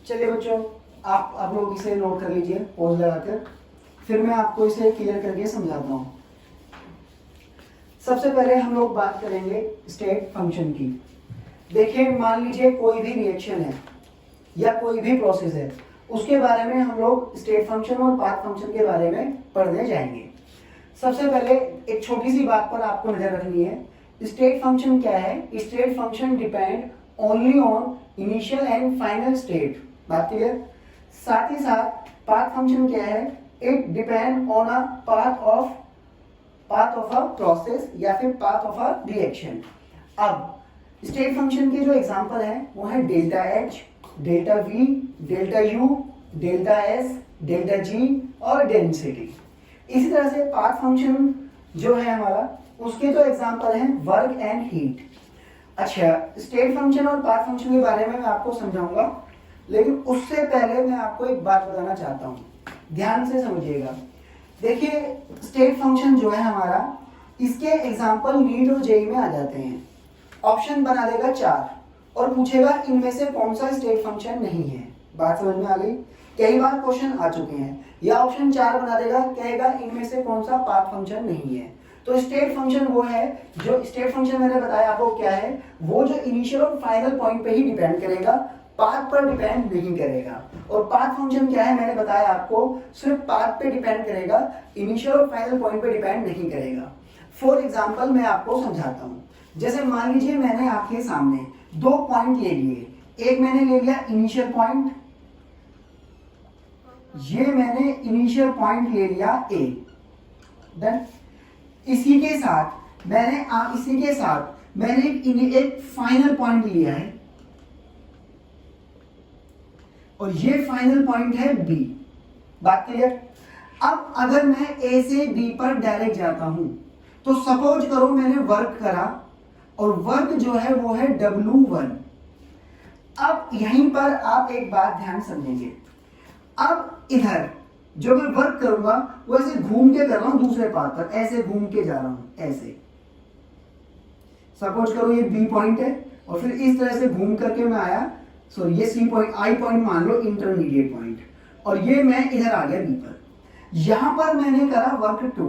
चलिए बच्चों, आप लोग इसे नोट कर लीजिए पॉज लगाकर, फिर मैं आपको इसे क्लियर करके समझाता हूँ। सबसे पहले हम लोग बात करेंगे स्टेट फंक्शन की। देखिए, मान लीजिए कोई भी रिएक्शन है या कोई भी प्रोसेस है, उसके बारे में हम लोग स्टेट फंक्शन और पाथ फंक्शन के बारे में पढ़ने जाएंगे। सबसे पहले एक छोटी सी बात पर आपको नजर रखनी है। स्टेट फंक्शन क्या है? State function depend only on initial and final state. बात क्लियर? साथ ही साथ पाथ फंक्शन क्या है? It depend on a path of a process या फिर पाथ ऑफ अ रिएक्शन। अब स्टेट फंक्शन के जो एग्जांपल है वो है delta H, delta we, delta U, delta S, delta G और डेंसिटी। इसी तरह से पाथ फंक्शन जो है हमारा, उसके जो एग्जांपल हैं वर्क एंड हीट। अच्छा, स्टेट फंक्शन और पाथ फंक्शन के बारे में मैं आपको समझाऊंगा, लेकिन उससे पहले मैं आपको एक बात बताना चाहता हूं, ध्यान से समझिएगा। देखिए, स्टेट फंक्शन जो है हमारा, इसके एग्जांपल नीट और जेईई में आ जाते हैं। ऑप्शन बना देगा 4 और पूछेगा इनमें से कौन सा स्टेट फंक्शन नहीं है। बात समझ में आ गई? कई बार क्वेश्चन आ चुके हैं। या ऑप्शन 4 बना देगा, कहेगा इनमें से कौन सा पाथ फंक्शन नहीं है। तो स्टेट फंक्शन वो है, जो स्टेट फंक्शन मैंने बताया आपको क्या है, वो जो इनिशियल और फाइनल पॉइंट पे ही डिपेंड करेगा, पाथ पर डिपेंड नहीं करेगा। और पाथ फंक्शन क्या है, मैंने बताया आपको, सिर्फ पाथ पे डिपेंड करेगा, इनिशियल और फाइनल पॉइंट पे डिपेंड नहीं करेगा। फॉर एग्जाम्पल मैं आपको समझाता हूँ। जैसे मान लीजिए मैंने आपके सामने 2 पॉइंट ले लिए। एक मैंने ले लिया इनिशियल पॉइंट, ये मैंने इनिशियल पॉइंट ले लिया ए। डन। इसी के साथ मैंने एक फाइनल पॉइंट लिया है और ये फाइनल पॉइंट है बी। बात क्लियर? अब अगर मैं ए से बी पर डायरेक्ट जाता हूं, तो सपोज करो मैंने वर्क करा और वर्क जो है वो है W1। अब यहीं पर आप एक बात ध्यान समझेंगे। अब इधर जो मैं वर्क करूंगा वो ऐसे घूम के कर रहा हूं, दूसरे पाथ पर ऐसे घूम के जा रहा हूं, ऐसे। सपोज करो ये बी पॉइंट है और फिर इस तरह से घूम करके मैं आया, सॉरी ये सी पॉइंट, आई पॉइंट मान लो, इंटरमीडिएट पॉइंट, और ये मैं इधर आ गया बी पर। यहां पर मैंने करा वर्क 2।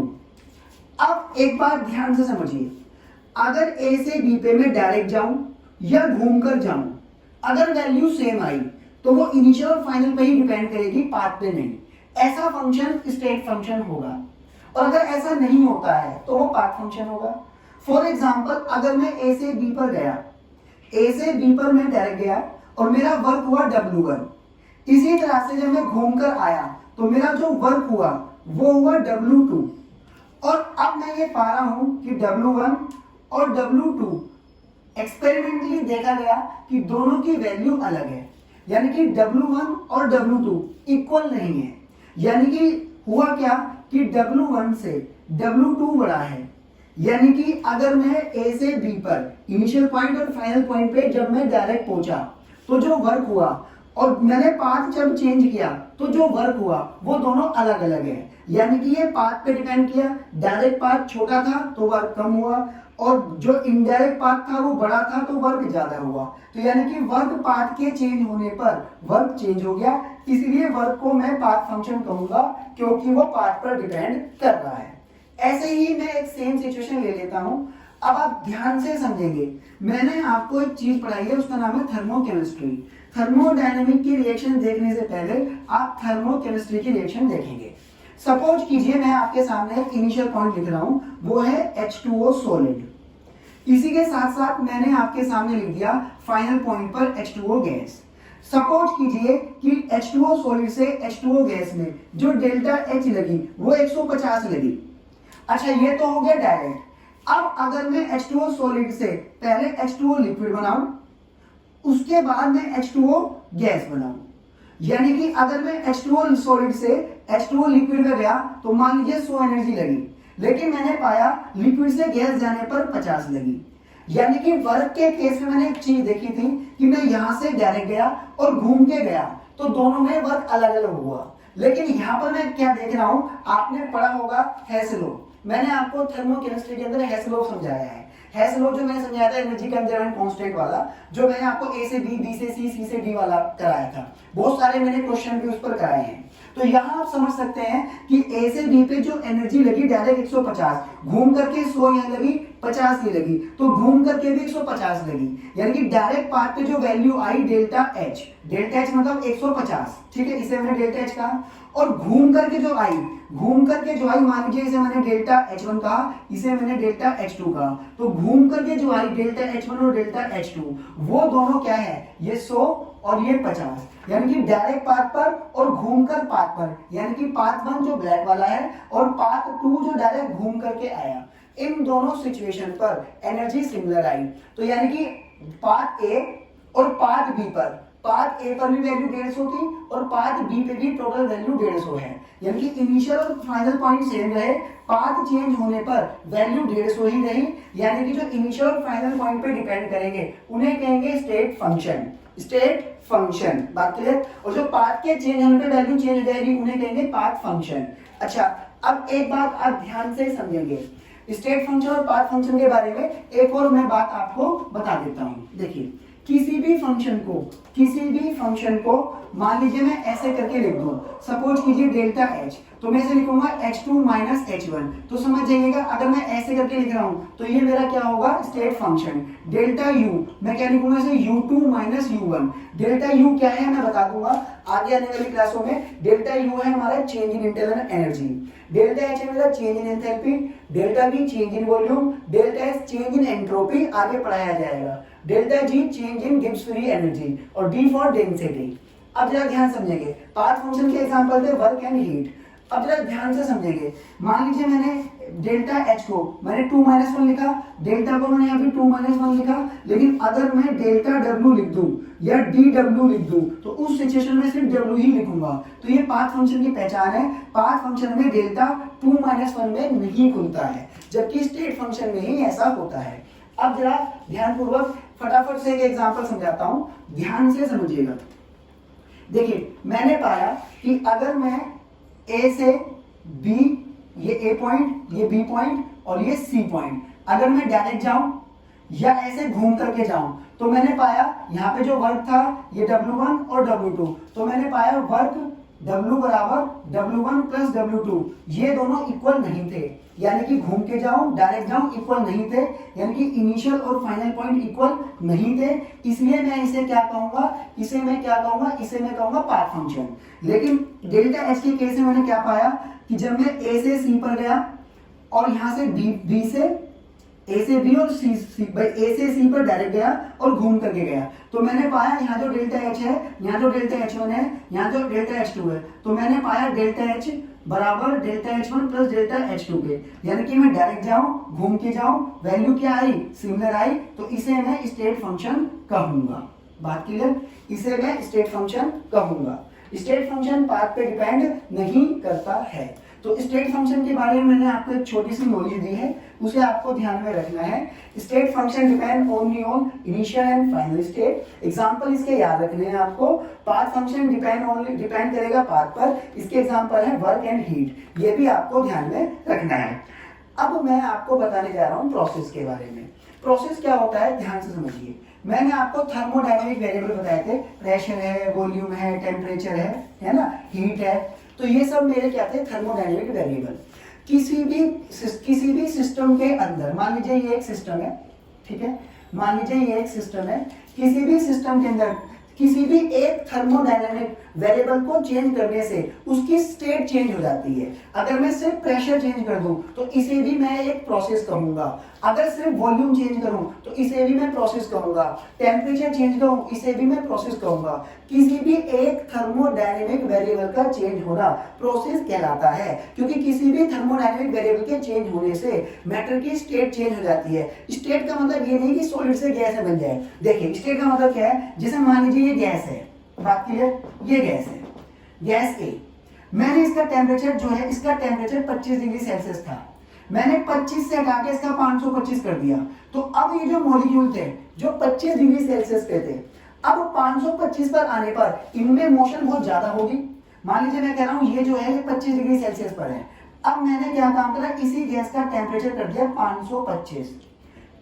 अब एक बात ध्यान से समझिए, अगर ए से बी पे मैं डायरेक्ट जाऊं या घूम कर जाऊं, अगर वैल्यू सेम आई तो वो इनिशियल और फाइनल पे ही डिपेंड करेगी, पाथ पे नहीं। ऐसा फंक्शन स्टेट फंक्शन होगा। और अगर ऐसा नहीं होता है तो वो पाथ फंक्शन होगा। फॉर एग्जांपल, अगर मैं ए से बी पर गया, ए से बी पर मैं डायरेक्ट गया और मेरा वर्क हुआ W1। इसी तरह से जब मैं घूमकर आया तो मेरा जो वर्क हुआ वो हुआ W2। और अब मैं ये पा रहा हूं कि W1 और W2 एक्सपेरिमेंटली देखा गया कि दोनों की वैल्यू अलग है, यानी कि W1 और W2 इक्वल नहीं है। यानी कि हुआ क्या कि W1 से W2 बड़ा है। यानी कि अगर मैं A से B पर इनिशियल पॉइंट और फाइनल पॉइंट पे जब मैं डायरेक्ट पहुंचा तो जो वर्क हुआ, और मैंने पाथ जब चेंज किया तो जो वर्क हुआ वो दोनों अलग अलग है। यानी कि ये पाथ पे डिपेंड किया, डायरेक्ट पाथ छोटा था तो वर्क कम हुआ, और जो इनडायरेक्ट पाथ था वो बड़ा था तो वर्क ज्यादा हुआ। तो यानी कि वर्क पाथ के चेंज होने पर वर्क चेंज हो गया, इसलिए वर्क को मैं पाथ फंक्शन कहूंगा, क्योंकि वो पाथ पर डिपेंड कर रहा है। ऐसे ही मैं एक सेम सिचुएशन ले लेता हूं। अब आप ध्यान से समझेंगे, मैंने आपको एक चीज पढ़ाई है, उसका नाम है थर्मोकेमिस्ट्री। थर्मोडायनेमिक की रिएक्शन देखने से पहले आप थर्मोकेमिस्ट्री की रिएक्शन देखेंगे। सपोज कीजिए मैं आपके सामने एक इनिशियल पॉइंट लिख रहा हूं, वो है H2O सॉलिड। इसी के साथ साथ मैंने आपके सामने लिख दिया फाइनल पॉइंट पर H2O गैस। सपोज कीजिए कि H2O सॉलिड से H2O गैस में जो डेल्टा H लगी वो 150 लगी। अच्छा, ये तो हो गया डायरेक्ट। अब अगर मैं H2O सॉलिड से पहले H2O लिक्विड बनाऊं, उसके बाद मैं H2O गैस बनाऊं, यानी कि अगर मैं H2O सॉलिड से H2O लिक्विड में गया तो मान लीजिए 100 एनर्जी लगी, लेकिन मैंने पाया लिक्विड से गैस जाने पर 50 लगी। यानी कि वर्क के केस में मैंने एक चीज देखी थी कि मैं यहां से डायरेक्ट गया और घूम के गया तो दोनों में वर्क अलग अलग हुआ। लेकिन यहां पर मैं क्या देख रहा हूं, आपने पढ़ा होगा हेस लॉ। मैंने आपको थर्मोकेमिस्ट्री के अंदर हेस लॉ समझाया है। हेस लॉ जो मैंने समझाया था एनर्जी कंजर्वेशन कांस्टेंट वाला, जो मैंने आपको ए से बी, बी से सी, सी से डी वाला कराया था, बहुत सारे मैंने क्वेश्चन भी उस पर कराए हैं। तो यहाँ आप समझ सकते हैं कि ए से बी पे जो एनर्जी लगी डायरेक्ट 150, घूम करके 100 यहाँ लगी, 50 ये लगी, तो घूम करके भी 150 लगी, यानी कि डायरेक्ट पार्ट पे जो वैल्यू आई डेल्टा एच मतलब 150, ठीक है, इसे मैंने डेल्टा एच कहा। और घूम करके जो आई मान लीजिए इसे मैंने डेल्टा H1 कहा, इसे मैंने डेल्टा H2 कहा, तो घूम करके जो आई डेल्टा H1 और डेल्टा H2 वो दोनों क्या है, ये 100 और ये 50, यानी कि डायरेक्ट पाथ पर और घूमकर पाथ पर, यानी कि पाथ 1 जो ब्लैक वाला है और पाथ 2 जो डायरेक्ट घूम करके आया, इन दोनों सिचुएशन पर एनर्जी सिमिलर आई। तो यानी कि पाथ ए और पाथ बी पर, पाथ ए पर भी वैल्यू 150 थी और पाथ बी पे भी टोटल वैल्यू 150 है, यानी कि इनिशियल और फाइनल पॉइंट सेम रहे, पाथ चेंज होने पर वैल्यू 150 ही रही, यानी कि जो इनिशियल और फाइनल पॉइंट पे डिपेंड करेंगे उन्हें कहेंगे स्टेट फंक्शन, बात क्लियर। और जो पाथ के चेंज होने पे वैल्यू चेंज हो जाएगी उन्हें कहेंगे पाथ फंक्शन। अच्छा, अब एक बात आप ध्यान से समझेंगे, स्टेट फंक्शन और पाथ फंक्शन के बारे में एक और मैं बात आपको बता देता हूं। देखिए, किसी भी फंक्शन को मान लीजिए मैं ऐसे करके लिख दूं, सपोज कीजिए डेल्टा एच, तो मैं इसे लिखूंगा H2 माइनस H1, तो समझ जाइएगा अगर मैं ऐसे करके लिख रहा हूं तो ये मेरा क्या होगा, स्टेट फंक्शन। डेल्टा यू मैं क्या लिखूंगा इसे, U2 minus U1। Delta U क्या है मैं बता दूंगा आगे आने वाली क्लासों में। डेल्टा यू है हमारा change in internal energy, delta H है मेरा change in enthalpy, delta B change in volume, delta S change in entropy, आगे पढ़ाया जाएगा, delta G change in Gibbs free energy, और डी फॉर डेंसिटी। अब जरा ध्यान समझेंगे, पाथ फंक्शन के एग्जांपल थे वर्क एंड हीट। अब जरा ध्यान से समझेंगे, मान लीजिए मैंने डेल्टा एच को मैंने 2 माइनस 1 लिखा, डेल्टा को मैंने यहाँ पे 2 माइनस 1 लिखा, लेकिन अगर मैं डेल्टा डब्ल्यू लिख दूं या डी डब्ल्यू लिख दूं तो उस सिचुएशन में सिर्फ डब्ल्यू ही लिखूंगा। तो ये पाथ फंक्शन की पहचान है, पाथ फंक्शन में डेल्टा 2 माइनस 1 में नहीं खुलता है, जबकि स्टेट फंक्शन में ही ऐसा होता है। अब जरा ध्यानपूर्वक फटाफट से एक एग्जांपल समझाता हूं, ध्यान से समझिएगा। देखिए, मैंने पाया कि अगर मैं ए से बी, ये ए पॉइंट, ये बी पॉइंट और ये सी पॉइंट, अगर मैं डायरेक्ट जाऊं या ऐसे घूम करके जाऊं, तो मैंने पाया यहाँ पे जो वर्क था ये W1 और W2, तो मैंने पाया वर्क W बराबर W1 प्लस W2, ये दोनों इक्वल नहीं थे, यानी कि घूम के जाऊं डायरेक्ट जाऊं इक्वल नहीं थे, यानी कि इनिशियल और फाइनल पॉइंट इक्वल नहीं थे, इसलिए मैं इसे क्या कहूंगा, इसे मैं कहूंगा पाथ फंक्शन। लेकिन डेल्टा एच के केस में मैंने क्या पाया कि जब मैं ए से सी पर गया और यहाँ से बी से ए से बी और सी ए से सी पर डायरेक्ट गया और घूम करके गया, तो मैंने पाया यहाँ जो डेल्टा एच है, यहाँ जो डेल्टा H1 है, यहाँ जो डेल्टा H2 है, तो मैंने पाया डेल्टा एच बराबर delta H1 plus delta H2 के, यानी कि मैं डायरेक्ट जाऊं घूम के जाऊं वैल्यू क्या आई, सिमिलर आई, तो इसे मैं स्टेट फंक्शन कहूंगा। बात क्लियर, इसे मैं स्टेट फंक्शन कहूंगा। स्टेट फंक्शन पाथ पे डिपेंड नहीं करता है। तो स्टेट फंक्शन के बारे में मैंने आपको एक छोटी सी नॉलेज दी है, उसे आपको ध्यान में रखना है। State function depend only on initial and final state. Example इसके याद रखने हैं आपको। पाथ फंक्शन डिपेंड करेगा पाथ पर, इसके एग्जांपल है वर्क एंड हीट, ये भी आपको ध्यान में रखना है। अब मैं आपको बताने जा रहा हूँ प्रोसेस के बारे में। प्रोसेस क्या होता है ध्यान से समझिए। मैंने आपको थर्मोडायनेमिक वेरिएबल बताए थे, प्रेशर है, वॉल्यूम है, टेम्परेचर है ना, हीट है, तो ये सब मेरे क्या थे, थर्मोडायनेमिक वेरिएबल। किसी भी सिस्टम के अंदर, मान लीजिए ये एक सिस्टम है, ठीक है, मान लीजिए ये एक सिस्टम है, किसी भी सिस्टम के अंदर किसी भी एक थर्मोडायनेमिक वेरिएबल को चेंज करने से उसकी स्टेट चेंज हो जाती है। अगर मैं सिर्फ प्रेशर चेंज कर दूं तो इसे भी मैं एक प्रोसेस कहूंगा, अगर सिर्फ वॉल्यूम चेंज करूं तो इसे भी मैं प्रोसेस कहूंगा, टेम्परेचर चेंज करूं इसे भी मैं प्रोसेस कहूंगा। किसी भी एक थर्मोडायनेमिक वेरिएबल का चेंज होना प्रोसेस कहलाता है, क्योंकि किसी भी थर्मोडायनेमिक वेरिएबल के चेंज होने से मैटर की स्टेट चेंज हो जाती है। स्टेट का मतलब ये नहीं कि सॉलिड से गैस बन जाए। देखिए, स्टेट का मतलब क्या है, जैसे मान लीजिए ये गैस है, बात क्लियर, ये गैस है, गैस ए, मैंने इसका टेम्परेचर जो है, इसका टेम्परेचर 25 डिग्री सेल्सियस था, मैंने 25 से हटा के इसका 525 कर दिया, तो अब ये जो मॉलिक्यूल थे जो 25 डिग्री सेल्सियस पे थे, अब 525 पर आने पर इनमें मोशन बहुत ज्यादा होगी। मान लीजिए मैं कह रहा हूं ये जो है ये 25 डिग्री सेल्सियस पर है, अब मैंने क्या काम करा, इसी गैस का टेम्परेचर कर दिया 525।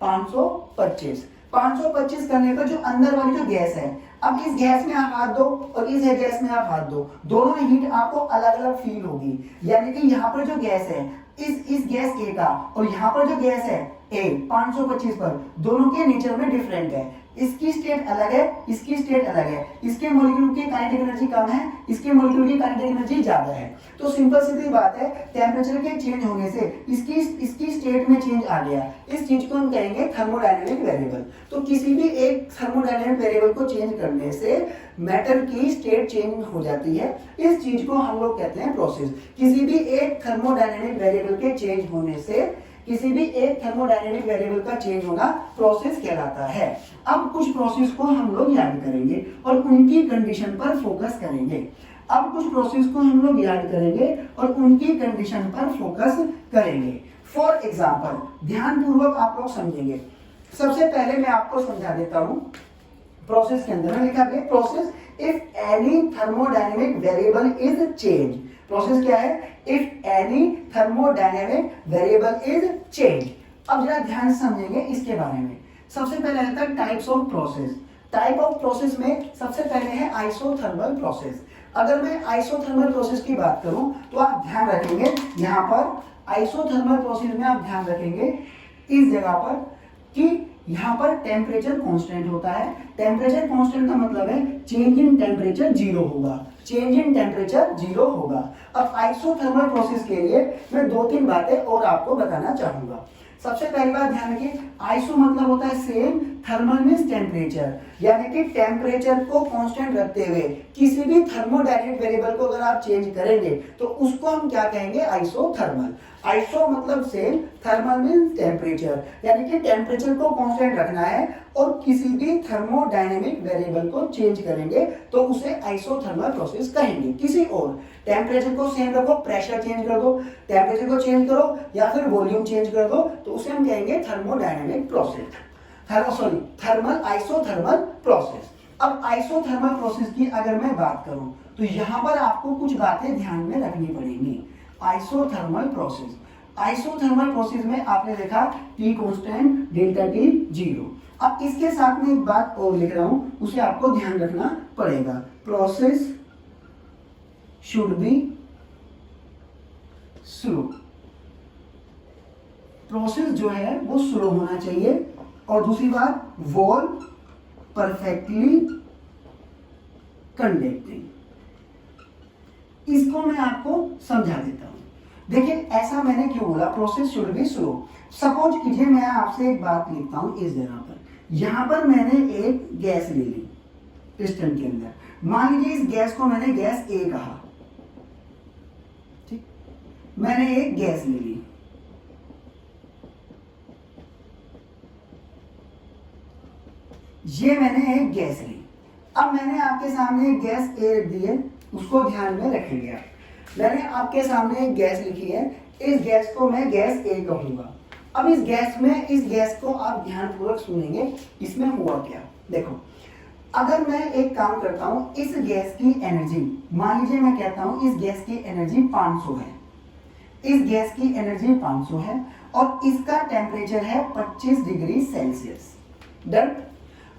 525। 525 करने पर जो अंदर वाली जो गैस है, अब इस गैस में आप हाथ दो और इस गैस में आप हाथ दो, दोनों में हीट आपको अलग अलग फील होगी। यानी कि यहाँ पर जो गैस है इस गैस ए का और यहाँ पर जो गैस है ए 525 पर, दोनों के नेचर में डिफरेंट है। इसकी स्टेट अलग है, इसकी स्टेट अलग है। इसके मॉलिक्यूल की काइनेटिक एनर्जी कम है, इसके मॉलिक्यूल की काइनेटिक एनर्जी ज्यादा है। तो सिंपल सीधी बात है, टेम्परेचर के चेंज होने से इसकी स्टेट में चेंज आ गया। इस चीज को हम कहेंगे थर्मोडायनेमिक वेरिएबल। तो किसी भी एक थर्मोडायनेमिक वेरिएबल को चेंज करने से मैटर की स्टेट चेंज हो जाती है। इस चीज को हम लोग कहते हैं प्रोसेस। किसी भी एक थर्मोडायनेमिक वेरिएबल के चेंज होने से, किसी भी एक थर्मोडायनेमिक वेरिएबल का चेंज होना प्रोसेस कहलाता है। अब कुछ प्रोसेस को हम लोग याद करेंगे और उनकी कंडीशन पर फोकस करेंगे। अब कुछ प्रोसेस को हम लोग याद करेंगे और उनकी कंडीशन पर फोकस करेंगे। फॉर एग्जाम्पल, ध्यान पूर्वक आप लोग समझेंगे। सबसे पहले मैं आपको समझा देता हूं। प्रोसेस के अंदर लिखा है process if any thermodynamic variable is change. Process क्या है? If any thermodynamic variable is change. अब जरा ध्यान से समझेंगे इसके बारे में। सबसे पहले आता है types of process. Type of process में सबसे पहले है आइसोथर्मल प्रोसेस। अगर मैं आइसोथर्मल प्रोसेस की बात करूं तो आप ध्यान रखेंगे, यहाँ पर आइसोथर्मल प्रोसेस में आप ध्यान रखेंगे इस जगह पर कि यहाँ पर टेम्परेचर कांस्टेंट होता है। टेम्परेचर कांस्टेंट का मतलब है चेंज इन टेम्परेचर जीरो होगा, चेंज इन टेम्परेचर जीरो होगा। अब आइसोथर्मल प्रोसेस के लिए मैं दो तीन बातें और आपको बताना चाहूंगा। सबसे पहली बात ध्यान रखिए, आइसो मतलब होता है सेम, थर्मल मींस टेम्परेचर, यानी कि टेम्परेचर को कांस्टेंट रखते हुए किसी भी थर्मोडायनेमिक वेरिएबल को अगर आप चेंज करेंगे तो उसको हम क्या कहेंगे? आइसोथर्मल। आइसो मतलब सेम, थर्मल मींस टेम्परेचर, यानी कि टेम्परेचर को कांस्टेंट रखना है और किसी भी थर्मोडायनेमिक वेरिएबल को चेंज करेंगे तो उसे आइसोथर्मल प्रोसेस कहेंगे। किसी और टेम्परेचर को सेम रखो, प्रेशर चेंज कर दो, टेम्परेचर को चेंज करो या फिर वॉल्यूम चेंज कर दो तो उसे हम कहेंगे thermodynamic process, thermal isothermal process. अब आइसोथर्मल प्रोसेस की अगर मैं बात करूं तो यहां पर आपको कुछ बातें ध्यान में रखनी पड़ेंगी। आइसोथर्मल प्रोसेस, आइसोथर्मल प्रोसेस में आपने देखा T constant, delta T zero. अब इसके साथ में एक बात और लिख रहा हूं, उसे आपको ध्यान रखना पड़ेगा। Process should be slow. Process जो है वो स्लो होना चाहिए। और दूसरी बात, वॉल परफेक्टली कंडक्टिंग। इसको मैं आपको समझा देता हूं। देखिए ऐसा मैंने क्यों बोला process should be slow. Suppose कीजिए मैं आपसे एक बात लिखता हूं इस जगह पर। यहां पर मैंने एक गैस ले ली पिस्टन के अंदर। मान लीजिए इस गैस को मैंने गैस ए कहा, ठीक। मैंने एक गैस ले ली, ये मैंने एक गैस ली। अब मैंने आपके सामने एक गैस ए रख दी है, उसको ध्यान में रखेंगे आप। मैंने आपके सामने एक गैस लिखी है, इस गैस को मैं गैस ए कहूंगा। अब इस गैस को आप ध्यानपूर्वक सुनेंगे, इसमें हुआ क्या। देखो, अगर मैं एक काम करता हूं, इस गैस की एनर्जी, मान लीजिए मैं कहता हूं इस गैस की एनर्जी 500 है, इस गैस की एनर्जी 500 है और इसका टेम्परेचर है 25 डिग्री सेल्सियस। डन।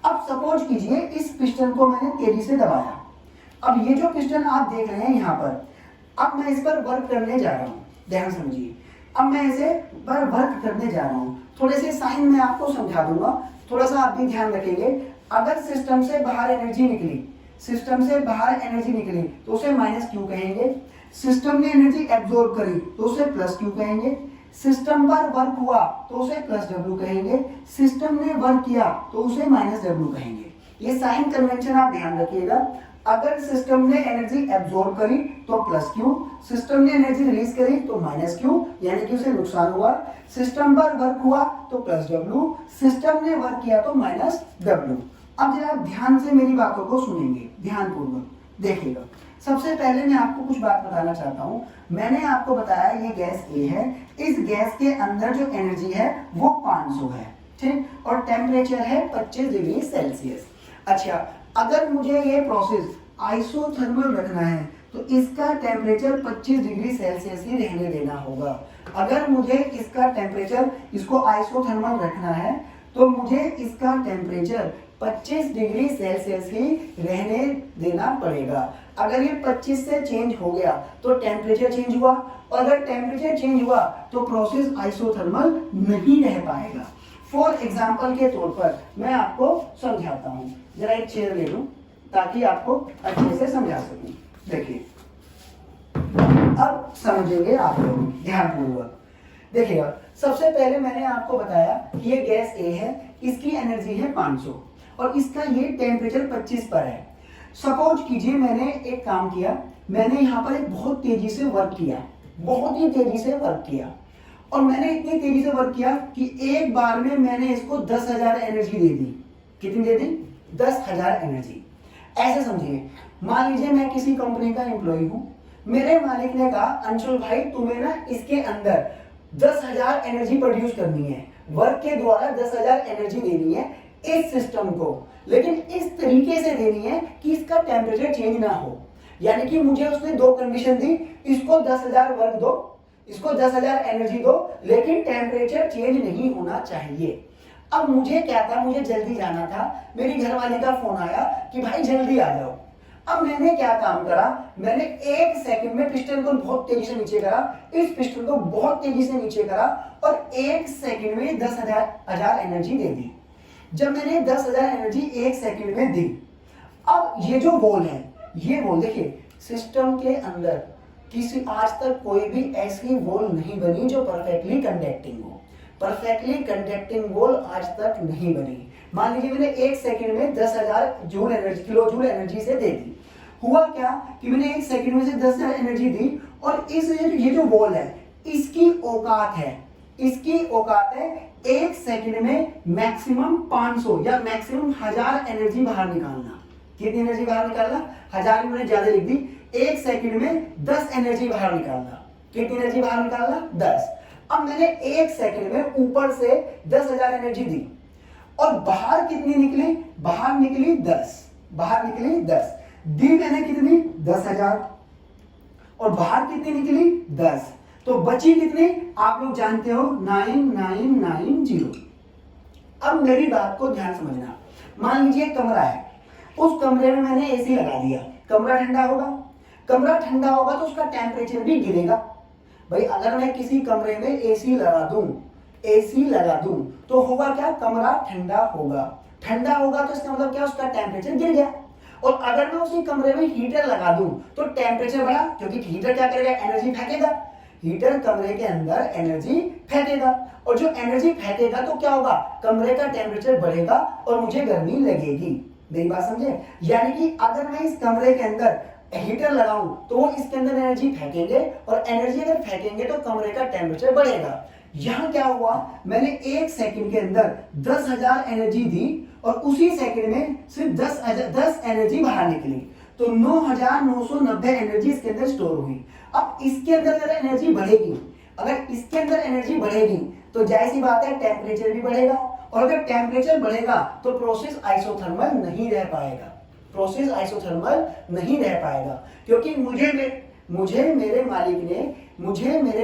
अब सपोज कीजिए इस पिस्टन को मैंने तेजी से दबाया। अब ये जो पिस्टन आप देख रहे हैं यहाँ पर, अब मैं इस पर वर्क करने जा रहा हूँ, ध्यान समझिए। अब मैं इसे पर वर्क करने जा रहा हूँ। थोड़े से साइन मैं आपको समझा दूंगा, थोड़ा सा आप भी ध्यान रखेंगे। अगर सिस्टम से बाहर एनर्जी निकली, सिस्टम से बाहर एनर्जी निकली तो उसे माइनस क्यू कहेंगे। सिस्टम ने एनर्जी एब्जॉर्ब करी तो उसे प्लस क्यू कहेंगे। सिस्टम पर वर्क हुआ तो उसे प्लस डब्ल्यू कहेंगे। सिस्टम ने वर्क किया तो उसे माइनस डब्ल्यू कहेंगे। ये साइन कन्वेंशन आप ध्यान रखिएगा। अगर सिस्टम ने एनर्जी एब्जॉर्ब करी तो प्लस क्यू, सिस्टम ने एनर्जी रिलीज करी तो माइनस क्यू, यानी कि उसे नुकसान हुआ। सिस्टम पर वर्क हुआ तो प्लस डब्ल्यू, सिस्टम ने वर्क किया तो माइनस डब्ल्यू। अब जरा ध्यान से मेरी बातों को सुनेंगे, ध्यानपूर्वक देखिएगा। सबसे पहले मैं आपको कुछ बात बताना चाहता हूं। मैंने आपको बताया ये गैस ए है, इस गैस के अंदर जो एनर्जी है वो 500 है, ठीक, और टेम्परेचर है 25 डिग्री सेल्सियस। अच्छा, अगर मुझे ये प्रोसेस आइसोथर्मल रखना है तो इसका टेम्परेचर 25 डिग्री सेल्सियस ही रहने देना होगा। अगर मुझे इसका टेम्परेचर, इसको आइसोथर्मल रखना है तो मुझे इसका टेम्परेचर 25 डिग्री सेल्सियस ही रहने देना पड़ेगा। अगर ये 25 से चेंज हो गया तो टेम्परेचर चेंज हुआ, और अगर टेम्परेचर चेंज हुआ तो प्रोसेस आइसोथर्मल नहीं रह पाएगा। फॉर एग्जाम्पल के तौर पर मैं आपको समझाता हूँ, जरा एक चेयर ले लूं ताकि आपको अच्छे से समझा सकूं। देखिए अब समझेंगे आप लोग ध्यानपूर्वक। देखिएगा, सबसे पहले मैंने आपको बताया कि ये गैस ए है, इसकी एनर्जी है 500 और इसका ये टेम्परेचर 25 पर है। सपोज कीजिए मैंने एक काम किया, मैंने यहाँ पर एक बहुत तेजी से वर्क किया, बहुत ही तेजी से वर्क किया, और मैंने इतनी तेजी से वर्क किया कि एक बार में मैंने इसको 10,000 एनर्जी दे दी। कितनी दे दी? 10,000 एनर्जी। ऐसे समझिए, मान लीजिए मैं किसी कंपनी का एम्प्लॉय हूं, मेरे मालिक ने कहा अंशुल भाई तुम्हें ना इसके अंदर 10,000 एनर्जी प्रोड्यूस करनी है, वर्क के द्वारा 10,000 एनर्जी देनी है इस सिस्टम को, लेकिन इस तरीके से देनी है कि इसका टेम्परेचर चेंज ना हो। यानी कि मुझे उसने दो कंडीशन दी, इसको 10,000 वर्क दो, इसको 10,000 एनर्जी दो, लेकिन टेम्परेचर चेंज नहीं होना चाहिए। अब मुझे क्या था, मुझे जल्दी जाना था, मेरी घरवाली का फोन आया कि भाई जल्दी आ जाओ। अब मैंने क्या काम करा, मैंने 1 सेकंड में पिस्टन को बहुत तेजी से नीचे करा, इस पिस्टन को बहुत तेजी से नीचे करा और 1 सेकंड में 10,000 एनर्जी दे दी। जब मैंने 10,000 एनर्जी 1 सेकंड में दी, अब ये जो वॉल है, ये वॉल देखिए, सिस्टम के अंदर किसी आज तक कोई भी ऐसी वॉल नहीं बनी जो परफेक्टली कंडक्टिंग हो। परफेक्टली कंडक्टिंग वॉल आज तक नहीं बनी। मान लीजिए मैंने 1 सेकंड में 10,000 joule energy, kilo joule energy से दे दी। हुआ क्या कि मैंने 1 सेकंड में से 10,000 एनर्जी दी, और ये जो वॉल है इसकी औकात है, इसकी औकात है 1 सेकंड में मैक्सिमम 500 या मैक्सिमम 1000 एनर्जी बाहर निकालना। कितनी एनर्जी बाहर निकालना? 1000 मैंने ज्यादा लिख दी। 1 सेकंड में 10 एनर्जी बाहर निकालना। कितनी एनर्जी बाहर निकालना? 10। अब मैंने 1 सेकंड में ऊपर से 10,000 एनर्जी दी, और बाहर कितनी निकली? बाहर निकली 10। बाहर निकली 10 दी मैंने कितनी? 10,000। और बाहर कितनी निकली? 10। तो बची कितनी? आप लोग जानते हो, 9990। अब मेरी बात को ध्यान समझना। मान लीजिए कमरा है, उस कमरे में मैंने एसी लगा दिया, कमरा ठंडा होगा। कमरा ठंडा होगा तो उसका टेम्परेचर भी गिरेगा। भाई अगर मैं किसी कमरे में एसी लगा दूं तो होगा क्या? कमरा ठंडा होगा। ठंडा होगा तो इसका मतलब क्या? उसका टेम्परेचर गिर गया। और अगर मैं उसी कमरे में हीटर लगा दूं तो टेम्परेचर बढ़ा, क्योंकि हीटर क्या करेगा? एनर्जी फेंकेगा। हीटर कमरे के अंदर एनर्जी फेंकेगा, और जो एनर्जी फेंकेगा तो क्या होगा? कमरे का टेम्परेचर बढ़ेगा और मुझे गर्मी लगेगी। मेरी बात समझे? यानी कि अगर मैं इस कमरे के अंदर हीटर लगाऊं तो वो इसके अंदर एनर्जी फेंकेंगे, और एनर्जी अगर फेंकेंगे तो कमरे का टेम्परेचर बढ़ेगा। यहां क्या हुआ? मैंने 1 सेकंड के अंदर 10,000 एनर्जी दी, और उसी सेकंड में सिर्फ 10 एनर्जी बाहर निकली, तो 9,990 एनर्जी इसके अंदर स्टोर हुई। अब इसके अंदर अगर एनर्जी बढ़ेगी, अगर इसके अंदर एनर्जी बढ़ेगी तो जाहिर सी बात है टेम्परेचर भी बढ़ेगा, और अगर टेम्परेचर बढ़ेगा तो प्रोसेस आइसोथर्मल नहीं रह पाएगा। प्रोसेस आइसोथर्मल नहीं रह पाएगा, क्योंकि मुझे मेरे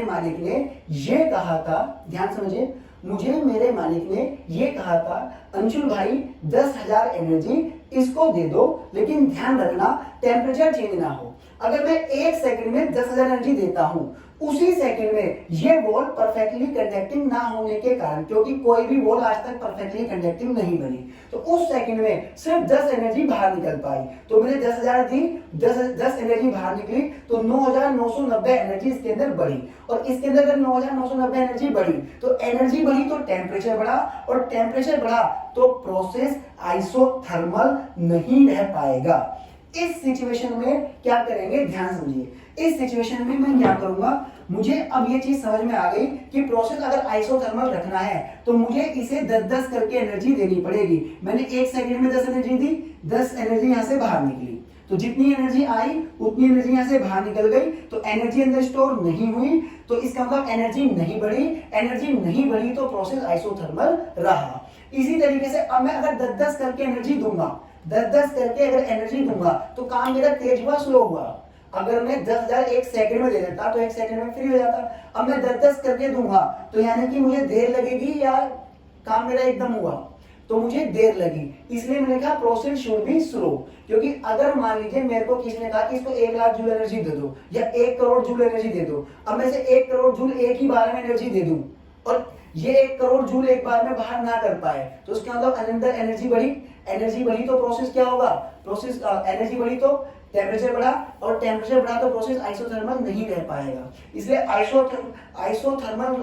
मालिक ने ये कहा था, ध्यान समझिए, मुझे मेरे मालिक ने ये कहा था अंशुल भाई 10,000 एनर्जी इसको दे दो, लेकिन ध्यान रखना टेम्परेचर चेंज ना हो। अगर मैं 1 सेकंड में 10,000 एनर्जी देता हूं, उसी सेकंड में ये वॉल परफेक्टली कंडक्टिंग ना होने के कारण, क्योंकि कोई भी वॉल आज तक परफेक्टली कंडक्टिंग नहीं बनी, तो उस सेकंड में सिर्फ 10 एनर्जी बाहर निकल पाई। तो मैंने 10,000 दी, 10 एनर्जी बाहर निकली, तो 9,990 एनर्जी इसके अंदर बढ़ी, और इसके अंदर अगर 9,990 एनर्जी बढ़ी तो एनर्जी बढ़ी तो टेम्परेचर बढ़ा, और टेम्परेचर बढ़ा तो प्रोसेस आइसोथर्मल नहीं रह पाएगा। इस सिचुएशन में क्या करेंगे? ध्यान समझिए। इस सिचुएशन में मैं क्या करूंगा? मुझे अब ये चीज समझ में आ गई कि प्रोसेस अगर आइसोथर्मल रखना है तो मुझे इसे 10-10 करके एनर्जी देनी पड़ेगी। मैंने 1 सेकंड में 10 एनर्जी दी, 10 एनर्जी यहां से बाहर निकली, तो जितनी एनर्जी आई उतनी एनर्जी यहां से बाहर निकल गई, तो एनर्जी अंदर स्टोर नहीं हुई, तो इसका मतलब एनर्जी नहीं बढ़ी। एनर्जी नहीं बढ़ी तो प्रोसेस आइसोथर्मल रहा। इसी तरीके से अब मैं अगर 10-10 करके एनर्जी दूंगा, 10-10 करके अगर एनर्जी दूंगा तो काम मेरा तेज हुआ, स्लो हुआ? अगर मैं 10,000 एक सेकंड में दे देता तो एक सेकंड में फ्री हो जाता। अब मैं 10-10 करके दूंगा तो यानी कि मुझे देर लगेगी या काम मेरा एकदम हुआ, तो मुझे देर लगी, इसलिए मैंने कहा प्रोसेस शुड बी स्लो। क्योंकि अगर मान लीजिए मेरे को किसी ने कहा कि इसको 1 लाख जूल एनर्जी दे दो या 1 करोड़ जूल एनर्जी दे दो, अब मैं से 1 करोड़ जूल एक ही बार में एनर्जी दे दूं और ये 1 करोड़ जूल एक बार में बाहर ना कर पाए, तो उसका मतलब अंदर एनर्जी बढ़ी तो प्रोसेस क्या होगा, प्रोसेस एनर्जी बढ़ी तो टेम्परेचर बढ़ा और टेम्परेचर बढ़ा तो प्रोसेस आइसोथर्मल नहीं रह पाएगा। इसलिए आइसोथर्मल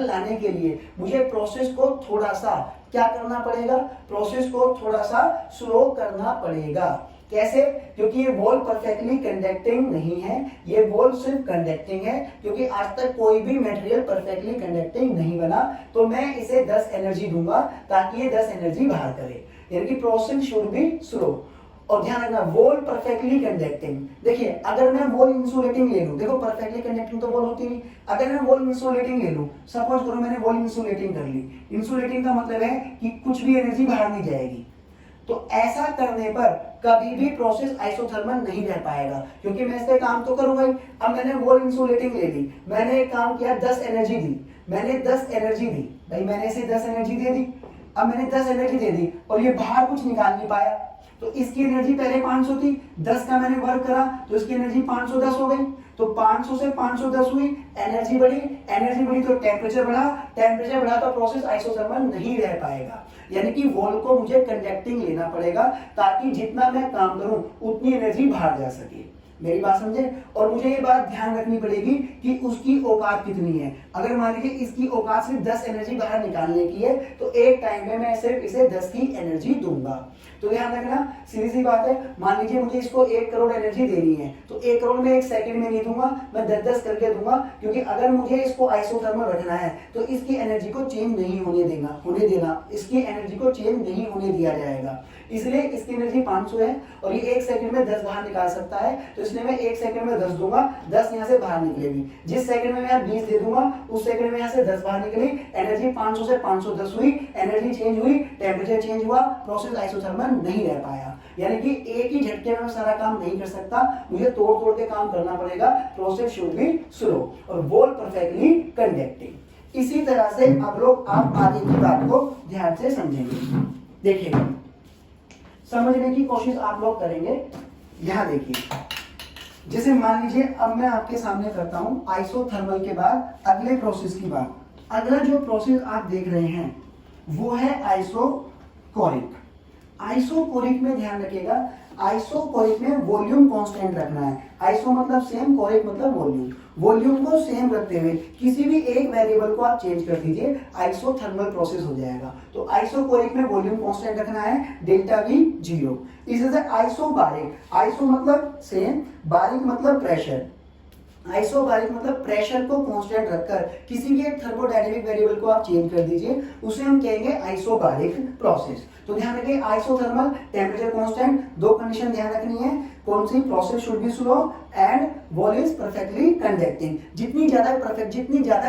लाने के लिए मुझे प्रोसेस को थोड़ा सा क्या करना पड़ेगा, प्रोसेस को थोड़ा सा स्लो करना पड़ेगा। कैसे? क्योंकि ये वॉल परफेक्टली कंडक्टिंग नहीं है, ये वॉल सिर्फ कंडक्टिंग है, क्योंकि आज तक कोई भी मटेरियल परफेक्टली कंडक्टिंग नहीं बना। तो मैं इसे 10 एनर्जी दूंगा ताकि ये 10 एनर्जी बाहर करे, यानी कि प्रोसेस शुड बी स्लो। और ध्यान रखना वॉल परफेक्टली कंडक्टिंग, देखिए अगर मैं वॉल इंसुलेटिंग ले लूं, देखो परफेक्टली कंडक्टिंग तो वॉल होती नहीं, अगर मैं वॉल इंसुलेटिंग ले लूं, सपोज करो मैंने वॉल इंसुलेटिंग कर ली, इंसुलेटिंग का मतलब है कि कुछ भी एनर्जी बाहर नहीं जाएगी, तो ऐसा करने पर कभी भी प्रोसेस आइसोथर्मल नहीं रह पाएगा, क्योंकि मैं इस पे काम तो करूंगा ही। अब मैंने वॉल इंसुलेटिंग ले ली, मैंने एक काम किया 10 एनर्जी दी, मैंने 10 एनर्जी दी भाई, मैंने इसे 10 एनर्जी दे दी। अब मैंने 10 एनर्जी दे दी और ये बाहर कुछ निकाल नहीं पाया, तो इसकी एनर्जी पहले 500 थी, 10 का मैंने वर्क करा तो इसकी एनर्जी 510 हो गई, तो 500 से 510 हुई, एनर्जी बढ़ी तो टेम्परेचर बढ़ा तो प्रोसेस आइसोथर्मल नहीं रह पाएगा। यानी कि वॉल को मुझे कंडक्टिंग लेना पड़ेगा ताकि जितना मैं काम करूं उतनी एनर्जी बाहर जा सके। मेरी बात समझे? और मुझे ये बात ध्यान रखनी पड़ेगी कि उसकी औकात कितनी है। अगर मान लीजिए इसकी औकात सिर्फ 10 एनर्जी बाहर निकालने की है तो एक टाइम में मैं सिर्फ इसे 10 की एनर्जी दूंगा। तो ध्यान रखना, सीधी सी बात है, मान लीजिए मुझे इसको 1 करोड़ एनर्जी देनी है तो 1 करोड़ में एक सेकंड में नहीं दूंगा, मैं 10-10 करके दूंगा, क्योंकि अगर मुझे इसको आइसोथर्मल रखना है तो इसकी एनर्जी को चेंज नहीं होने देना, इसकी एनर्जी को चेंज नहीं होने दिया जाएगा। इसलिए इसकी एनर्जी 500 है और ये एक सेकंड में 10 बाहर निकाल सकता है, तो इसलिए मैं एक सेकंड में 10 दूंगा, 10 यहाँ से बाहर निकलेगी। जिस सेकंड में मैं 20 दे दूंगा उस सेकंड में यहाँ से 10 बाहर निकली, एनर्जी 500 से 510 हुई, एनर्जी चेंज हुई, टेम्परेचर चेंज हुआ, प्रोसेस आइसोथर्मल नहीं रह पाया। यानी कि एक ही झटके में सारा काम नहीं कर सकता, मुझे तोड़ के काम करना पड़ेगा। प्रोसेस शुड बी स्लो और वॉल परफेक्टली कंडक्टिंग। इसी तरह से अब लोग आप आगे की बात को ध्यान से समझेंगे। देखिए समझने की कोशिश आप लोग करेंगे। यहां देखिए, जैसे मान लीजिए अब मैं आपके सामने करता हूं आइसोथर्मल के बाद अगले प्रोसेस की बात। अगला जो प्रोसेस आप देख रहे हैं वो है आइसोकोरिक। आइसोकोरिक में ध्यान रखिएगा, आइसोकोरिक में वॉल्यूम कांस्टेंट रखना है। आइसो मतलब सेम, कोरिक मतलब वॉल्यूम। वॉल्यूम को सेम रखते हुए किसी भी एक वेरिएबल को आप चेंज कर दीजिए, आइसोथर्मल प्रोसेस हो जाएगा। तो आइसोकोरिक में वॉल्यूम कांस्टेंट रखना है, डेल्टा वी 0। इसी तरह आइसोबारिक, आइसो मतलब सेम, बारिक मतलब प्रेशर। आइसोबारिक मतलब प्रेशर को कांस्टेंट रखकर किसी भी एक थर्मोडायनेमिक वेरिएबल को आप चेंज कर दीजिए, उसे हम कहेंगे आइसोबारिक प्रोसेस। तो ध्यान रखिए, आइसोथर्मल टेम्परेचर कांस्टेंट, दो कंडीशन ध्यान रखनी है। कौन सी? Process should be slow and wall is perfectly conducting. जितनी ज्यादा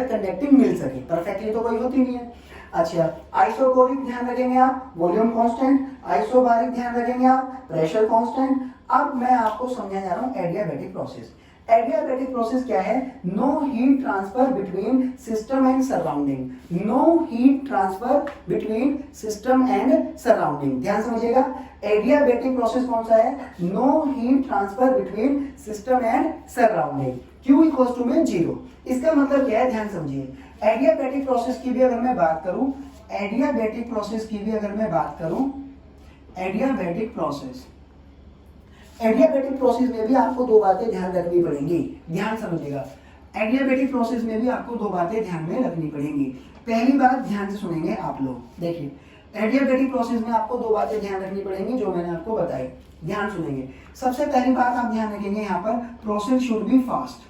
कंडक्टिंग मिल सके, परफेक्टली तो कोई होती नहीं है। अच्छा, आइसोकोरिक ध्यान रखेंगे आप, वॉल्यूम कांस्टेंट। आइसोबारिक ध्यान रखेंगे आप, प्रेशर कांस्टेंट। अब मैं आपको समझाने जा रहा हूं एडियाबैटिक प्रोसेस। एडियाबैटिक प्रोसेस क्या है? No heat transfer between system and surrounding. No heat transfer between system and surrounding. ध्यान समझिएगा, एडियाबैटिक प्रोसेस कौन सा है? No heat transfer between system and surrounding. Q equals to में 0। इसका मतलब क्या है? ध्यान समझिए, एडियाबैटिक प्रोसेस की भी अगर मैं बात करूं, एडियाबैटिक प्रोसेस की भी अगर मैं बात करूं, एडियाबैटिक प्रोसेस में भी आपको दो बातें ध्यान रखनी पड़ेंगी। ध्यान समझिएगा, एडियाबैटिक प्रोसेस में भी आपको दो बातें ध्यान में रखनी पड़ेंगी। पहली बात ध्यान से सुनेंगे आप लोग। देखिए, एडियाबैटिक प्रोसेस में आपको दो बातें ध्यान रखनी पड़ेंगी जो मैंने आपको बताई। ध्यान सुनेंगे। सबसे पहली बात आप ध्यान रखेंगे यहाँ पर, process should be fast.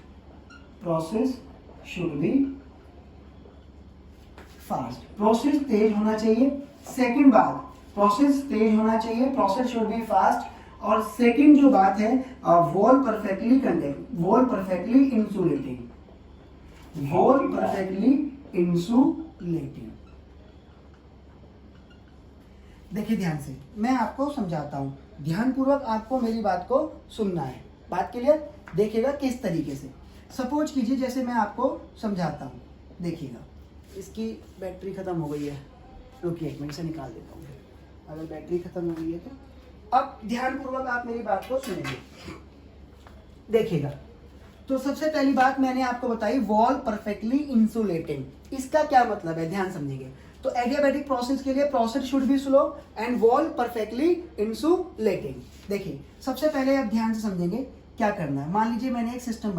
Process should be fast, process तेज होना चाहिए। सेकंड बात, प्रोसेस तेज होना चाहिए, प्रोसेस शुड बी फास्ट। और सेकंड जो बात है, wall perfectly conduct, wall perfectly insulating, wall perfectly insulating. देखिए ध्यान से, मैं आपको समझाता हूँ, ध्यानपूर्वक आपको मेरी बात को सुनना है। बात क्लियर? देखिएगा किस तरीके से। सपोज कीजिए जैसे मैं आपको समझाता हूँ, देखिएगा इसकी बैटरी खत्म हो गई है, रुकिए एक मिनट से निकाल देता हूँ। अगर बैटरी खत्म हो गई है तो अब ध्यानपूर्वक आप मेरी बात को सुनेंगे। देखिएगा, तो सबसे पहली बात मैंने आपको बताई, वॉल परफेक्टली इंसुलेटिंग। इसका क्या मतलब है, ध्यान समझेंगे। तो एडियाबैटिक प्रोसेस के लिए process should be slow and wall perfectly insulating. देखिए सबसे पहले आप ध्यान से समझेंगे क्या करना है। मान लीजिए मैंने एक सिस्टम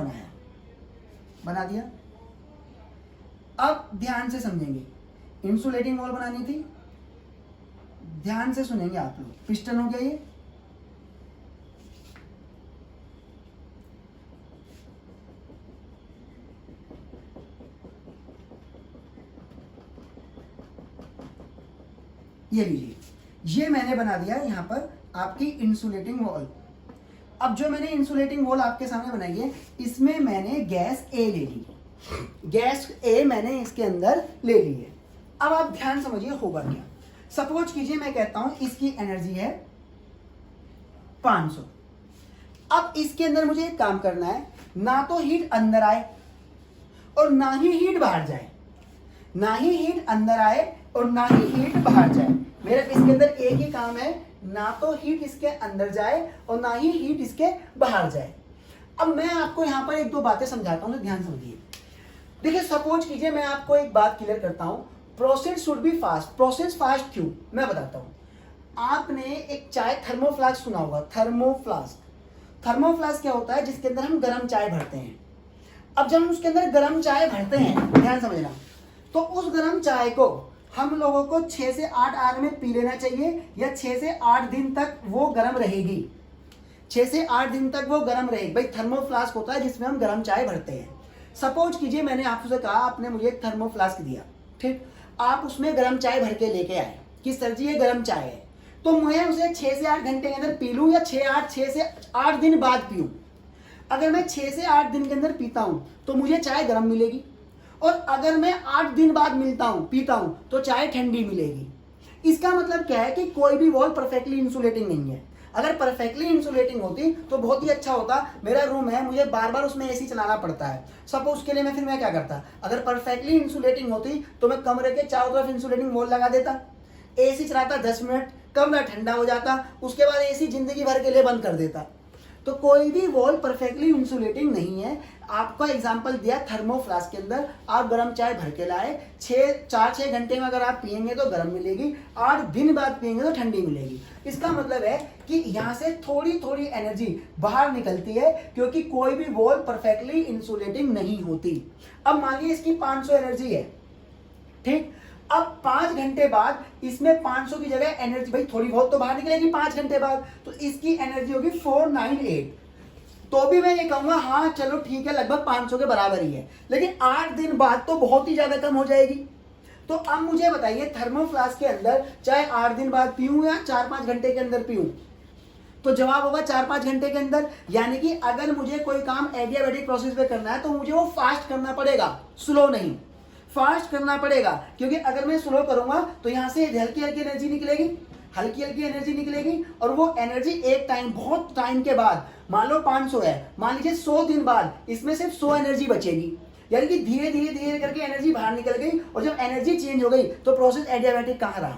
बना दिया। अब ध्यान से समझेंगे, इंसुलेटिंग वॉल बनानी थी, ध्यान से सुनेंगे आप लोग। पिस्टन हो गया ये लीजिए, ये मैंने बना दिया यहाँ पर आपकी इंसुलेटिंग वॉल। अब जो मैंने इंसुलेटिंग वॉल आपके सामने बनाई है, इसमें मैंने गैस ए ले ली, गैस ए मैंने इसके अंदर ले ली है। अब आप ध्यान समझिए होगा क्या। सपोज कीजिए मैं कहता हूं इसकी एनर्जी है 500। अब इसके अंदर मुझे एक काम करना है, ना तो हीट अंदर आए और ना ही हीट बाहर जाए, ना ही हीट अंदर आए और ना ही हीट बाहर जाए। मेरा इसके अंदर एक ही काम है, ना तो हीट इसके अंदर जाए और ना ही हीट इसके बाहर जाए। अब मैं आपको यहां पर एक दो बातें समझाता हूं, तो ध्यान समझिए। देखिए सपोज कीजिए मैं आपको एक बात क्लियर करता हूं, process should be fast. Process fast क्यों, मैं बताता हूं। आपने एक चाय थर्मोफ्लास्क सुना होगा, थर्मोफ्लास्क। थर्मोफ्लास्क क्या होता है, जिसके अंदर हम गर्म चाय भरते हैं। अब जब हम उसके अंदर गर्म चाय भरते हैं, ध्यान समझना, तो उस गर्म चाय को हम लोगों को 6 से 8 आवर में पी लेना चाहिए, या 6 से 8 दिन तक वो गर्म रहेगी। 6 से 8 दिन तक वो गर्म रहेगी। भाई थर्मोफ्लास्क होता है जिसमें हम गर्म चाय भरते हैं। सपोज कीजिए मैंने आपसे कहा, आपने मुझे एक थर्मोफ्लास्क दिया, ठीक, आप उसमें गर्म चाय भर के लेके आए कि सर जी ये गर्म चाय है, तो मैं उसे 6 से 8 घंटे के अंदर पी लूं या 6 से 8 दिन बाद पीऊं। अगर मैं 6 से 8 दिन के अंदर पीता हूं तो मुझे चाय गर्म मिलेगी, और अगर मैं 8 दिन बाद पीता हूं तो चाय ठंडी मिलेगी। इसका मतलब क्या है कि कोई भी वॉल परफेक्टली इंसुलेटिंग नहीं है। अगर परफेक्टली इंसुलेटिंग होती तो बहुत ही अच्छा होता। मेरा रूम है, मुझे बार बार उसमें एसी चलाना पड़ता है। सपोज के लिए मैं क्या करता, अगर परफेक्टली इंसुलेटिंग होती तो मैं कमरे के चारों तरफ इंसुलेटिंग वॉल लगा देता, एसी चलाता 10 मिनट, कमरा ठंडा हो जाता, उसके बाद एसी जिंदगी भर के लिए बंद कर देता। तो कोई भी वॉल परफेक्टली इंसुलेटिंग नहीं है। आपका एग्जांपल दिया थर्मोफ्लास्क के अंदर, आप गर्म चाय भर के लाए, 4-6 घंटे में अगर आप पिएंगे तो गर्म मिलेगी, 8 दिन बाद पिएंगे तो ठंडी मिलेगी। इसका मतलब है कि यहाँ से थोड़ी थोड़ी एनर्जी बाहर निकलती है, क्योंकि कोई भी वॉल परफेक्टली इंसुलेटिंग नहीं होती। अब मान लीजिए इसकी 500 एनर्जी है, ठीक, अब 5 घंटे बाद इसमें 500 की जगह एनर्जी, भाई थोड़ी बहुत तो बाहर निकलेगी 5 घंटे बाद, तो इसकी एनर्जी होगी 498। तो भी मैं ये कहूंगा हाँ चलो ठीक है, लगभग 500 के बराबर ही है, लेकिन 8 दिन बाद तो बहुत ही ज्यादा कम हो जाएगी। तो अब मुझे बताइए थर्मोफ्लास्क के अंदर चाहे 8 दिन बाद पीऊं या 4-5 घंटे के अंदर पीऊं, तो जवाब होगा 4-5 घंटे के अंदर। यानी कि अगर मुझे कोई काम एडियाबैटिक प्रोसेस पे करना है तो मुझे वो फास्ट करना पड़ेगा, स्लो नहीं, फास्ट करना पड़ेगा। क्योंकि अगर मैं स्लो करूंगा तो यहां से हल्की हल्की एनर्जी निकलेगी, हल्की हल्की एनर्जी निकलेगी, और वो एनर्जी एक टाइम, बहुत टाइम के बाद, मान लो 500 है, मान लीजिए 100 दिन बाद इसमें सिर्फ 100 एनर्जी बचेगी। यानी कि धीरे धीरे धीरे करके एनर्जी बाहर निकल गई, और जब एनर्जी चेंज हो गई तो प्रोसेस एडियाबैटिक कहाँ रहा।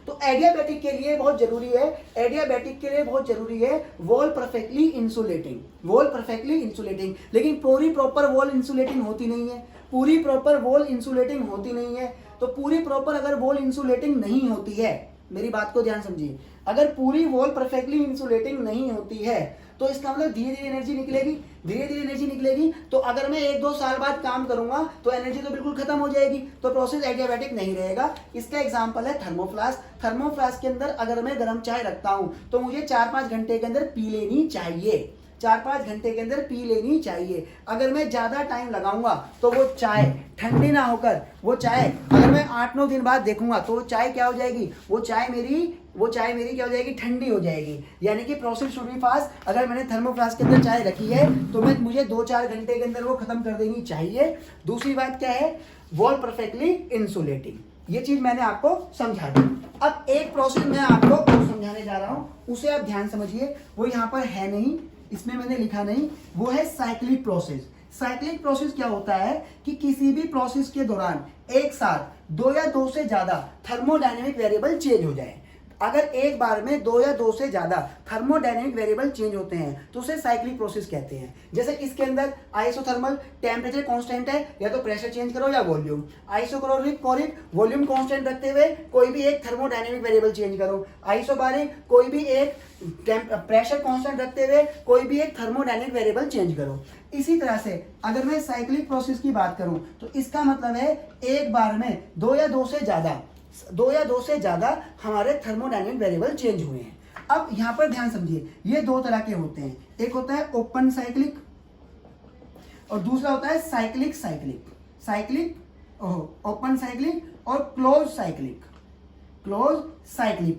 तो एडियाबैटिक के लिए बहुत जरूरी है, एडियाबैटिक के लिए बहुत जरूरी है wall perfectly insulating, wall perfectly insulating. लेकिन पूरी प्रॉपर वॉल इंसुलेटिंग होती नहीं है, पूरी प्रॉपर वॉल इंसुलेटिंग होती नहीं है। तो पूरी प्रॉपर अगर वॉल इंसुलेटिंग नहीं होती है, मेरी बात को ध्यान समझिए, अगर पूरी वॉल परफेक्टली इंसुलेटिंग नहीं होती है तो इसका मतलब धीरे धीरे एनर्जी निकलेगी, धीरे धीरे एनर्जी निकलेगी। तो अगर मैं 1-2 साल बाद काम करूंगा तो एनर्जी तो बिल्कुल खत्म हो जाएगी, तो प्रोसेस एडियाबैटिक नहीं रहेगा। इसका एग्जांपल है थर्मोफ्लास्क। थर्मोफ्लास्क के अंदर अगर मैं गर्म चाय रखता हूं तो मुझे 4-5 घंटे के अंदर पी लेनी चाहिए, 4-5 घंटे के अंदर पी लेनी चाहिए। अगर मैं ज्यादा टाइम लगाऊंगा तो वो चाय ठंडी ना होकर, वो चाय अगर मैं 8-9 दिन बाद देखूंगा तो वो चाय क्या हो जाएगी, वो चाय मेरी क्या हो जाएगी, ठंडी हो जाएगी। यानी कि प्रोसेस शुड बी फास्ट। अगर मैंने थर्मोफ्लास्क के अंदर चाय रखी है तो मुझे 2-4 घंटे के अंदर वो खत्म कर देनी चाहिए। दूसरी बात क्या है, वॉल परफेक्टली इंसुलेटिंग, ये चीज मैंने आपको समझा दी। अब एक प्रोसेस मैं आपको समझाने जा रहा हूं, उसे आप ध्यान समझिए, वो यहाँ पर है नहीं, इसमें मैंने लिखा नहीं, वो है साइक्लिक प्रोसेस। साइक्लिक प्रोसेस क्या होता है कि किसी भी प्रोसेस के दौरान एक साथ 2 या 2 से ज्यादा थर्मोडायनेमिक वेरिएबल चेंज हो जाए। अगर एक बार में 2 या 2 से ज्यादा थर्मोडायनेमिक वेरिएबल चेंज होते हैं तो उसे साइक्लिक प्रोसेस कहते हैं। जैसे इसके अंदर आइसोथर्मल टेम्परेचर कांस्टेंट है, या तो प्रेशर चेंज करो या वॉल्यूम। आइसोकोरिक वॉल्यूम कांस्टेंट रखते हुए कोई भी एक थर्मोडायनेमिक वेरिएबल चेंज करो। आइसोबारिक कोई भी एक प्रेशर कांस्टेंट रखते हुए कोई भी एक थर्मोडायनेमिक वेरिएबल चेंज करो। इसी तरह से अगर मैं साइक्लिक प्रोसेस की बात करूं तो इसका मतलब है एक बार में 2 या 2 से ज्यादा हमारे थर्मोडायनेमिक वेरिएबल चेंज हुए हैं। अब यहां पर ध्यान समझिए, ये 2 तरह के होते हैं, एक होता है ओपन साइक्लिक और दूसरा होता है ओपन साइक्लिक और क्लोज साइक्लिक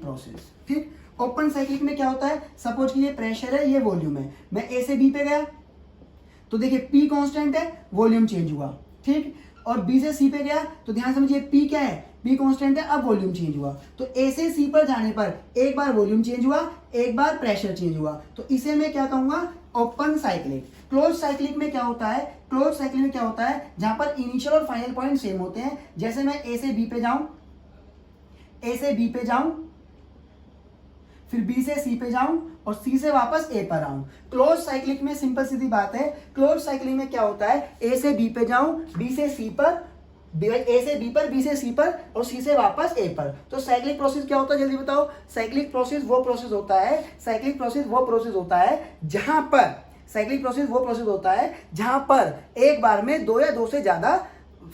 प्रोसेस। ठीक, ओपन साइक्लिक में क्या होता है, सपोज कि ये प्रेशर है, ये वॉल्यूम है, मैं ए से बी पे गया तो देखिए P कांस्टेंट है, वॉल्यूम चेंज हुआ। ठीक, और B से C पे गया तो ध्यान समझिए P क्या है, P कांस्टेंट है, अब वॉल्यूम चेंज हुआ। तो A से C पर जाने पर एक बार वॉल्यूम चेंज हुआ, एक बार प्रेशर चेंज हुआ, तो इसे मैं क्या कहूंगा, ओपन साइक्लिक। क्लोज साइक्लिक में क्या होता है, जहां पर इनिशियल और फाइनल पॉइंट सेम होते हैं। जैसे मैं A से B पे जाऊं, फिर B से C पे जाऊं और C से वापस A पर आऊं। क्लोज साइक्लिक में सिंपल सीधी बात है, क्लोज साइक्लिक में क्या होता है, A से B पे जाऊं, B से C पर, A से B पर, B से C पर और C से वापस A पर। तो साइक्लिक प्रोसेस क्या होता है, जल्दी बताओ। साइक्लिक प्रोसेस वो प्रोसेस होता है जहां पर एक बार में 2 या 2 से ज्यादा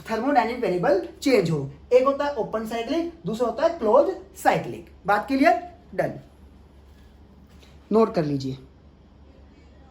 थर्मोडायनेमिक वेरिएबल चेंज हो। एक होता है ओपन साइक्लिक, दूसरा होता है क्लोज साइक्लिक। बात क्लियर, डन, नोट कर लीजिए।